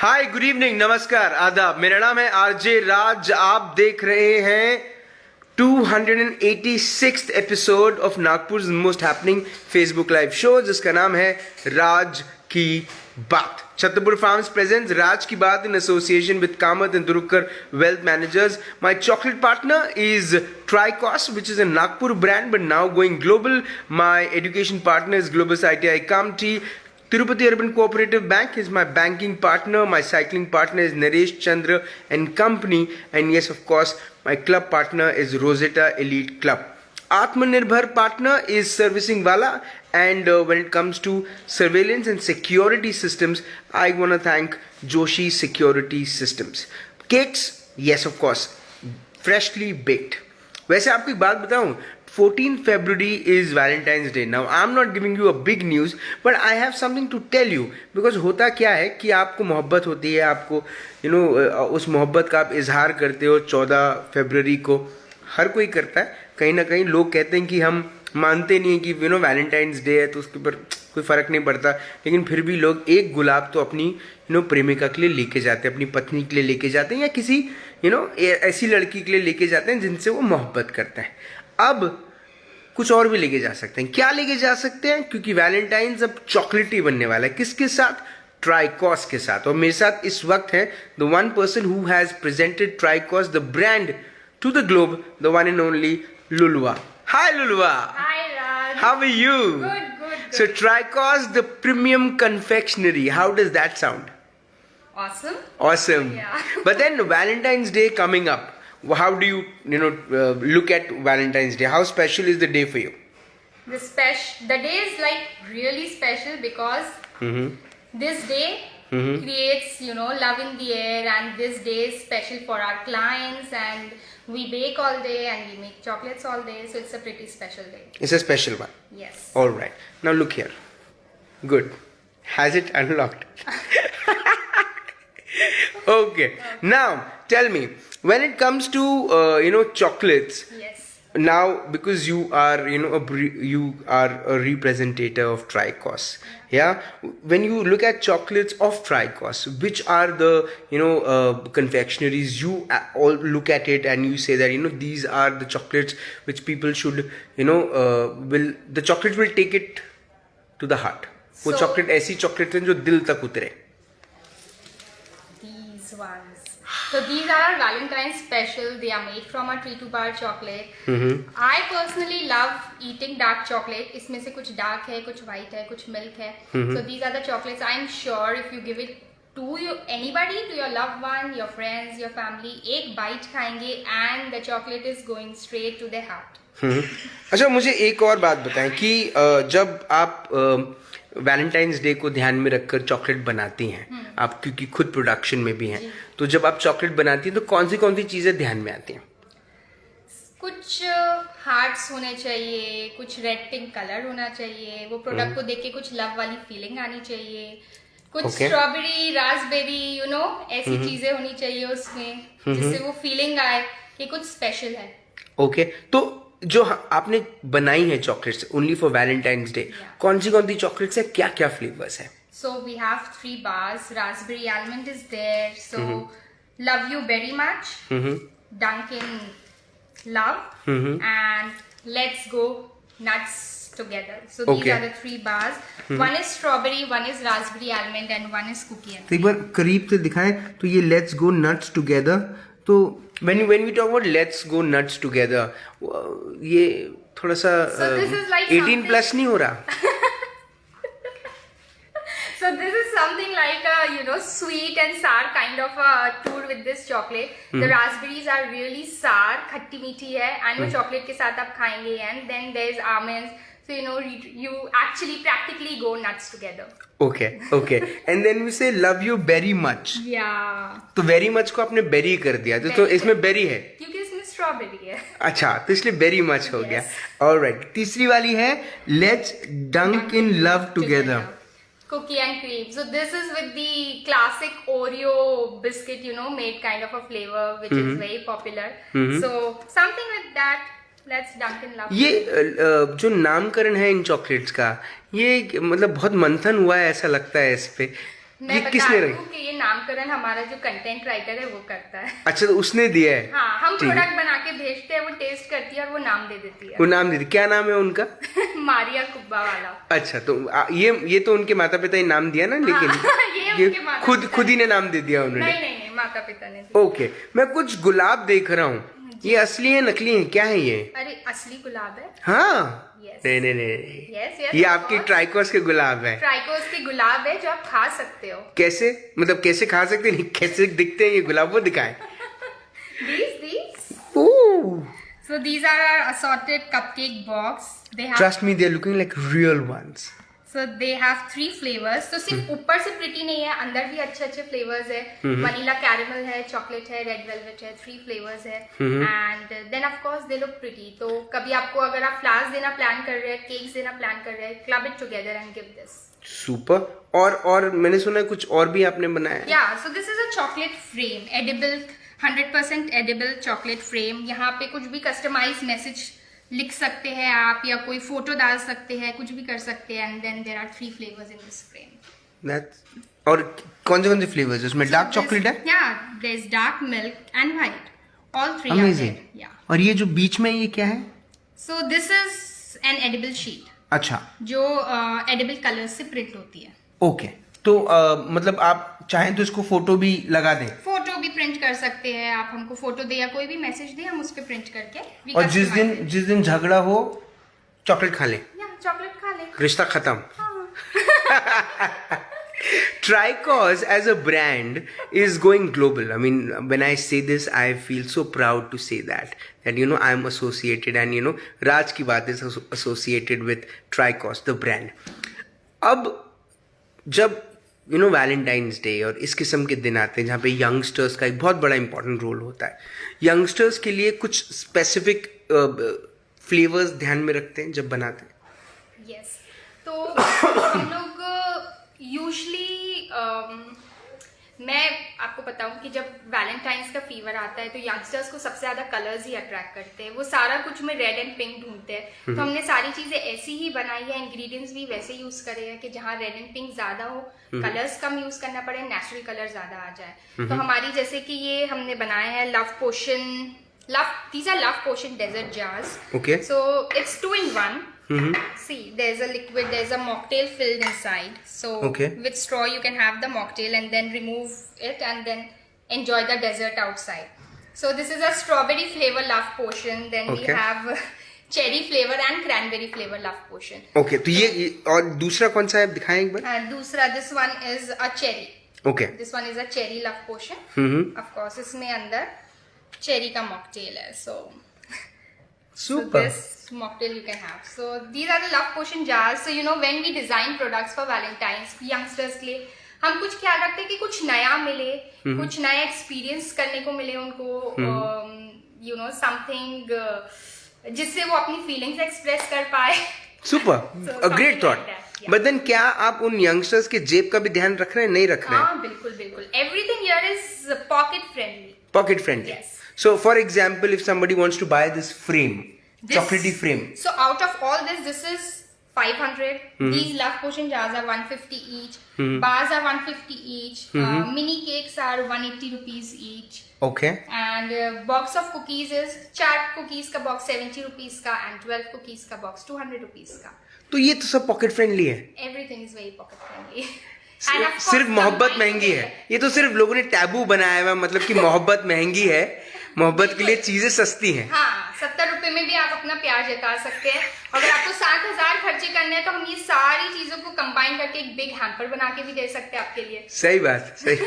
हाय, good evening, नमस्कार, आदाब। मेरा नाम है आरजे राज। आप देख रहे हैं 286th episode of Nagpur most happening Facebook live show, जिसका नाम है राज की बात। छतरपुर फार्म्स प्रेजेंट्स राज की बात in association with Kamath and Durukar Wealth Managers. My chocolate partner is Tricos, which is a Nagpur brand but now going global. My education partner is Globus ITI Kamti. Tirupati Urban Cooperative Bank is my banking partner. My cycling partner is Naresh Chandra and Company. And yes, of course, my club partner is Rosetta Elite Club. Atmanirbhar partner is Servicing Wala. And when it comes to surveillance and security systems, I want to thank Joshi Security Systems. Cakes, yes, of course, freshly baked. वैसे आपको एक बात बताऊं, 14th February is Valentine's Day. Now I'm not giving you a big news, but I have something to tell you. Because होता क्या है कि आपको मोहब्बत होती है, आपको उस मोहब्बत का आप इजहार करते हो 14 फरवरी को। हर कोई करता है, कहीं ना कहीं लोग कहते हैं कि हम मानते नहीं है कि वैलेंटाइंस डे है तो उसके ऊपर कोई फर्क नहीं पड़ता, लेकिन फिर भी लोग एक गुलाब तो अपनी प्रेमिका के लिए लेके जाते हैं, अपनी पत्नी के लिए लेके जाते हैं, या किसी ऐसी लड़की के लिए लेके जाते हैं जिनसे वो मोहब्बत करते हैं। अब कुछ और भी लेके जा सकते हैं। क्या लेके जा सकते हैं? क्योंकि वैलेंटाइंस अब चॉकलेटी बनने वाला है। किसके साथ? ट्राइकॉस के साथ। और मेरे साथ इस वक्त है the one person who has presented ट्राइकॉस the brand to the globe, the one and only Lulua. Hi Lulua. Hi Raj. How are you? Good. So Tricos, the premium confectionery. How does that sound? Awesome. Yeah. But then Valentine's Day coming up. How do you look at Valentine's Day? How special is the day for you? The day is like really special because this day creates love in the air, and this day is special for our clients, and we bake all day and we make chocolates all day, so it's a pretty special day. It's a special one. Yes. All right. Now look here. Good. Has it unlocked? Okay. Now tell me, when it comes to chocolates. Yes. Now, because you are you are a representative of Tricos, yeah. When you look at chocolates of Tricos, which are the confectionaries you all look at it and you say that these are the chocolates which people should the chocolate will take it to the heart. वो chocolate ऐसी chocolate हैं जो दिल तक उतरे. These ones. So these are our Valentine's special. They are made from a tree to bar chocolate. I personally love eating dark chocolate. इसमें से कुछ dark है, कुछ white है, कुछ milk है. So these are the chocolates. I'm sure if you give it to anybody, to your loved one, your friends, your family, एक bite खाएंगे and the chocolate is going straight to their heart. अच्छा, मुझे एक और बात बताएं कि जब आप वैलेंटाइंस डे को ध्यान में रखकर चॉकलेट बनाती हैं, आप क्योंकि खुद प्रोडक्शन में भी हैं, तो जब आप चॉकलेट बनाती हैं तो कौन सी चीजें ध्यान में आती हैं? कुछ हार्ट्स होने चाहिए, कुछ रेड पिंक कलर होना चाहिए, वो प्रोडक्ट को देख के कुछ लव वाली फीलिंग आनी चाहिए, कुछ स्ट्रॉबेरी, रास्पबेरी, ऐसी चीजें होनी चाहिए उसमें जिससे वो फीलिंग आए कि कुछ स्पेशल है। ओके, तो जो आपने बनाई है chocolates only for Valentine's day, कौन सी चॉकलेट्स है, क्या क्या फ्लेवर्स है? So we have 3 bars. Raspberry almond is there. So love you very much. Dunkin' love. And let's go nuts together. So these are the 3 bars. One is strawberry, one is raspberry almond, and one is cookie and cream. एक बार करीब से दिखाएं तो ये let's go nuts together. तो when we talk about let's go nuts together, ये थोड़ा सा 18 प्लस नहीं हो रहा? So this is something like a sweet and sour kind of a tour with this chocolate. The raspberries are really sour, खट्टी मीठी है, and वो chocolate के साथ आप खाएंगे, and then there's almonds. So you actually practically go nuts together. Okay. And then we say love you very much. Yeah. तो very much को आपने berry कर दिया, तो इसमें berry है क्योंकि इसमें strawberry है। अच्छा, तो इसलिए very much हो गया। Alright. तीसरी वाली है let's dunk in love together. Cookie and cream. So this is with the classic Oreo biscuit, made kind of a flavor which is very popular. So something with that. Let's dunk in love. ये जो नामकरण है इन chocolates का, ये मतलब बहुत मंथन हुआ है ऐसा लगता है इस पे। मैं ये बता किसने दूं रखी? कि ये नामकरण हमारा जो कंटेंट राइटर है वो करता है। अच्छा, तो उसने दिया है। हाँ, हम ठीक है। प्रोडक्ट बना के भेजते हैं, वो टेस्ट करती है और वो नाम दे देती वो है। नाम दीदी, क्या नाम है उनका? मारिया कुब्बा वाला। अच्छा, तो ये तो उनके माता पिता ने नाम दिया ना, लेकिन हाँ, ये उनके माता खुद पिता खुद ही ने। ने नाम दे दिया उन्होंने। नहीं, माता पिता ने दिया। ओके, मैं कुछ गुलाब देख रहा हूँ, ये असली है नकली है, क्या है ये? अरे असली गुलाब है। हाँ, Yes. नहीं, यस ये आपके ट्राइकोस के गुलाब है। ट्राइकोस के गुलाब है जो आप खा सकते हो। कैसे, मतलब कैसे खा सकते हैं? नहीं, कैसे दिखते हैं ये गुलाब, वो दिखाएं। These. Ooh. So these are our assorted cupcake box. They have Trust me, they're looking like real ones. So they have 3 flavors. तो सिर्फ ऊपर से प्रिटी नहीं है, अंदर भी अच्छे फ्लेवर्स है। वनीला कैरेमल है, चॉकलेट है, रेड वेलवेट है, 3 फ्लेवर्स है। And then of course they look pretty. तो कभी आपको अगर आप फ्लावर्स देना प्लान कर रहे हैं, केक्स देना प्लान कर रहे हैं, club it together and give this. Super. और मैंने सुना है कुछ और भी आपने बनाया है? या सो this is a chocolate frame, edible 100% edible chocolate frame. यहाँ पे कुछ भी कस्टमाइज मैसेज लिख सकते हैं आप, या कोई फोटो डाल सकते हैं, कुछ भी कर सकते हैं। And then there are 3 flavours in this frame. और कौन से फ्लेवर्स है उसमें? डार्क चॉकलेट है? या there is dark milk and white, all 3 are amazing. There. या और ये जो बीच में ये क्या है? So this is an edible sheet अच्छा, जो एडिबल कलर्स से प्रिंट होती है। ओके। तो मतलब आप चाहें तो इसको फोटो भी लगा दें, फोटो भी प्रिंट कर सकते हैं आप। हमको फोटो दे या कोई भी मैसेज दे, हम उस पर प्रिंट करके we और customize it. जिस दिन झगड़ा हो चॉकलेट खा ले, या चॉकलेट खा ले। रिश्ता खत्म। हाँ। Tricos as a brand is going global. I mean, when I say this, I feel so proud to say that I'm associated, and Raj Ki Baat is associated with Tricos, the brand. अब जब Valentine's day और इस किस्म के दिन आते हैं जहाँ पे यंगस्टर्स का एक बहुत बड़ा इंपॉर्टेंट रोल होता है, यंगस्टर्स के लिए कुछ स्पेसिफिक फ्लेवर्स ध्यान में रखते हैं जब बनाते हैं? यस, तो हम लोग यूजली मैं आपको बताऊं कि जब वैलेंटाइंस का फीवर आता है तो यंगस्टर्स को सबसे ज्यादा कलर्स ही अट्रैक्ट करते हैं। वो सारा कुछ में रेड एंड पिंक ढूंढते हैं। तो हमने सारी चीजें ऐसी ही बनाई है, इंग्रेडिएंट्स भी वैसे यूज करे हैं कि जहाँ रेड एंड पिंक ज्यादा हो, कलर्स कम यूज करना पड़े, नेचुरल कलर ज्यादा आ जाए। तो हमारी जैसे कि ये हमने बनाए हैं love potion, these are love potion dessert jars. Okay. So it's 2 in 1. See, there's a liquid, there's a mocktail filled inside. So Okay. with straw you can have the mocktail and then remove it and then enjoy the dessert outside. So this is a strawberry flavor love potion. Then we Okay. have cherry flavor and cranberry flavor love potion. Okay, तो ये और दूसरा कौन सा है, आप दिखाएं एक बार? And दूसरा, this one is a cherry. Okay. This one is a cherry love potion. Of course, इसमें अंदर चेरी का मॉकटेल है। So super. this mocktail you can have. So these are the love potion jars. So when we design products for Valentine's, youngsters के लिए हम कुछ ख्याल रखते हैं कि कुछ नया मिले, कुछ नया एक्सपीरियंस करने को मिले उनको, समथिंग जिससे वो अपनी फीलिंग्स एक्सप्रेस कर पाए। Super, So, a great something thought. like that, yeah. But then क्या आप उन यंगस्टर्स के जेब का भी ध्यान रख रहे हैं, नहीं रख रहे हैं? हाँ, बिल्कुल। Everything here is pocket friendly. Pocket friendly. Yes. So for example, if somebody wants to buy this frame, This- chocolatey frame, So out of all this is 500. These love potion jars are 150 each. Bars are 150 each. Mini cakes are 180 rupees each. okay, And box of cookies is चार cookies का box 70 rupees का and 12 cookies का box 200 rupees का. तो ये तो सब pocket friendly है। Everything is very pocket friendly. And of course, सिर्फ मोहब्बत combined महंगी है, together. ये तो सिर्फ लोगों ने टैबू बनाया हुआ है, मतलब कि मोहब्बत महंगी है, मोहब्बत के लिए चीजें सस्ती हैं। हाँ, 70 रुपए में भी आप अपना प्यार जता सकते हैं। अगर आपको 60,000 खर्चे करने हैं तो हम ये सारी चीजों को कंबाइन करके एक बिग हैम्पर बना के भी दे सकते हैं आपके लिए। सही बात, सही।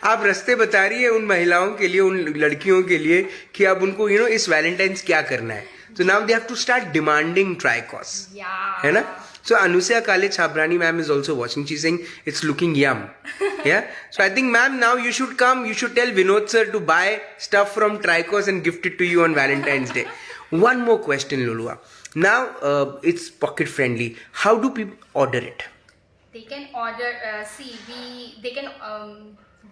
आप रास्ते बता रही है उन महिलाओं के लिए, उन लड़कियों के लिए कि अब उनको इस वैलेंटाइंस क्या करना है। So now they have to start demanding Tricos. Yeah. है ना? So Anushya Kale Chabrani ma'am is also watching. She's saying it's looking yum. Yeah. So I think ma'am, now you should come. You should tell Vinod sir to buy stuff from Tricos and gift it to you on Valentine's Day. One more question, Lulua. Now it's pocket friendly. How do people order it? They can order. They can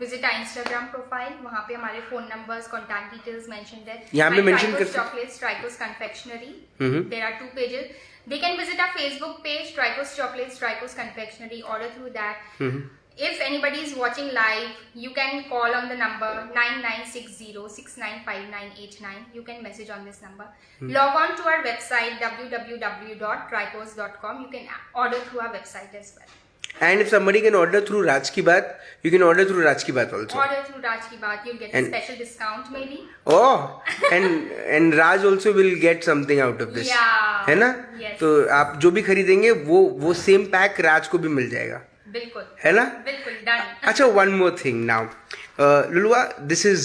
visit our Instagram profile. वहाँ पे हमारे phone numbers, contact details mentioned है. यहाँ पे mention Tricos करते- chocolates, Tricos confectionery. There are 2 pages. They can visit our Facebook page, Tricos chocolates, Tricos confectionery. Order through that. If anybody is watching live, you can call on the number 9960695989. You can message on this number. Log on to our website www.tricos.com. You can order through our website as well. And if somebody can order through Raj Ki Baat, you can order through Raj Ki Baat also. Order through Raj Ki Baat, you'll get a special discount maybe. Oh, and Raj also will get something out of this. Yeah. है ना? Yes. तो आप जो भी खरीदेंगे वो same pack राज को भी मिल जाएगा. बिल्कुल. है ना? बिल्कुल done. अच्छा, one more thing now. Lulua, this is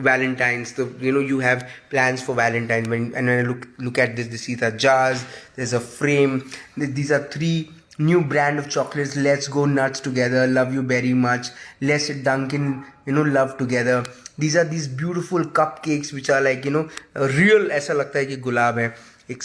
Valentine's. So, you have plans for Valentine's. And when I look at this, these are jars. There's a frame. These are 3 new brand of chocolates. Let's go nuts together. Love you very much. Let's sit Dunkin', love together. These are these beautiful cupcakes which are like, real. ऐसा लगता है कि गुलाब है. एक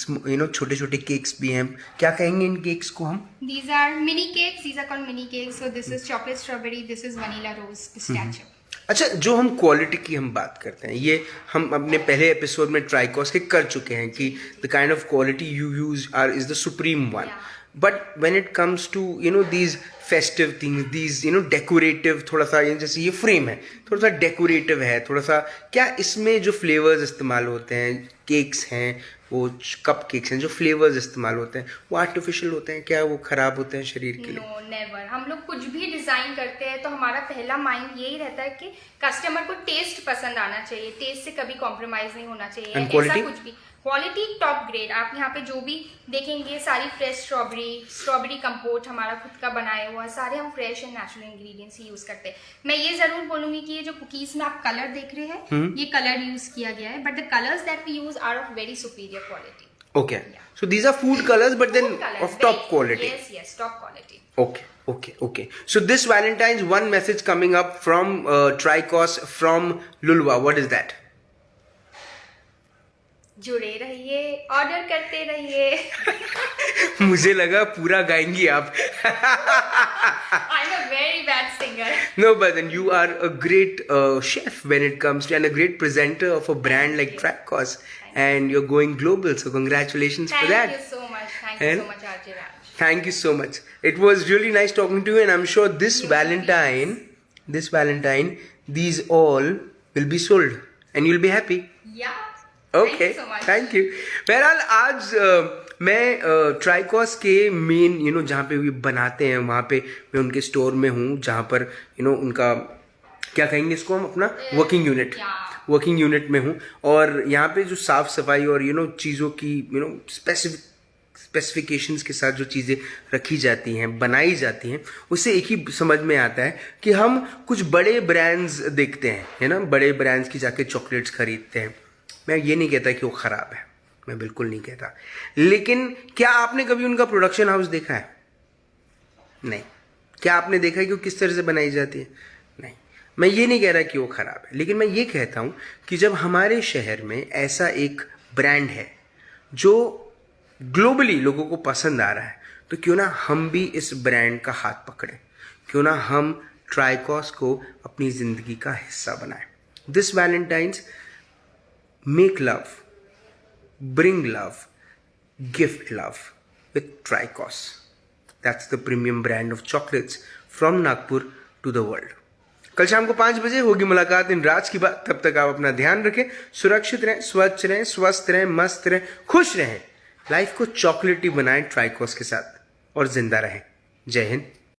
छोटे छोटे cakes भी हैं. क्या कहेंगे इन केक्स को हम? These are mini cakes. These are called mini cakes. So this is chocolate strawberry. This is vanilla rose pistachio. अच्छा, जो हम क्वालिटी की हम बात करते हैं, ये हम अपने पहले एपिसोड में ट्राइकॉस के कर चुके हैं कि the kind of quality you use is the supreme one. But when it comes to these festive things, these decorative, थोड़ा सा जैसे ये फ्रेम है, थोड़ा सा डेकोरेटिव है, थोड़ा सा, क्या इसमें जो फ्लेवर्स इस्तेमाल होते हैं, केक्स हैं, वो कप केक्स हैं, जो फ्लेवर्स इस्तेमाल होते हैं, वो आर्टिफिशियल होते हैं? क्या वो खराब होते हैं शरीर के लिए? No, never. हम लोग कुछ भी डिजाइन करते हैं तो हमारा पहला माइंड यही रहता है कि कस्टमर को टेस्ट पसंद आना चाहिए. टेस्ट से कभी कॉम्प्रोमाइज नहीं होना चाहिए. And quality? ऐसा कुछ भी. Quality top grade. आप यहाँ पे जो भी देखेंगे सारी फ्रेश स्ट्रॉबेरी कंपोट हमारा खुद का बनाया हुआ, सारे हम fresh and natural ingredients he use करते हैं. मैं ये जरूर बोलूंगी कि ये जो कुकीज में आप कलर देख रहे हैं, ये कलर यूज किया गया है, but the colours that we use are of very superior quality. Okay. So these are food colors, but then of top quality. Yes, top quality. Okay. So this Valentine's, one message coming up from Tricos from Lulwa. What is that? जुड़े रहिए, order करते रहिए. मुझे लगा पूरा गाएंगी आप. I'm a very bad singer. No, but then you are a great chef when it comes to, and a great presenter of a brand like Tricos, and you're going global. So congratulations for that. Thank you so much. Thank you so much, RJ Raj. Thank you so much. It was really nice talking to you, and I'm sure this Valentine, these all will be sold, and you'll be happy. Yeah. Okay, thank you. बहरहाल आज मैं ट्राइकॉस के main जहाँ पे भी बनाते हैं वहाँ पे मैं उनके स्टोर में हूँ, जहाँ पर उनका क्या कहेंगे इसको हम, अपना वर्किंग यूनिट में हूँ. और यहाँ पे जो साफ सफाई और चीज़ों की स्पेसिफिकेशंस के साथ जो चीज़ें रखी जाती हैं, बनाई जाती हैं, उससे एक ही समझ में आता है कि हम कुछ बड़े ब्रांड्स देखते हैं, है ना, बड़े ब्रांड्स की जाके चॉकलेट्स खरीदते हैं. मैं ये नहीं कहता कि वो ख़राब है, मैं बिल्कुल नहीं कहता, लेकिन क्या आपने कभी उनका प्रोडक्शन हाउस देखा है? नहीं. क्या आपने देखा है कि वो किस तरह से बनाई जाती है? नहीं. मैं ये नहीं कह रहा कि वो ख़राब है, लेकिन मैं ये कहता हूँ कि जब हमारे शहर में ऐसा एक ब्रांड है जो ग्लोबली लोगों को पसंद आ रहा है, तो क्यों ना हम भी इस ब्रांड का हाथ पकड़ें, क्यों ना हम ट्राइकॉस को अपनी ज़िंदगी का हिस्सा बनाएं. This Valentine's, make love, bring love, gift love with Tricos. That's the premium brand of chocolates from Nagpur to the world. कल शाम को 5 बजे होगी मुलाकात इन राज की बात. तब तक आप अपना ध्यान रखें, सुरक्षित रहें, स्वच्छ रहें, स्वस्थ रहें, मस्त रहें, खुश रहें, लाइफ को चॉकलेटी बनाएं ट्राइकॉस के साथ और जिंदा रहें. जय हिंद.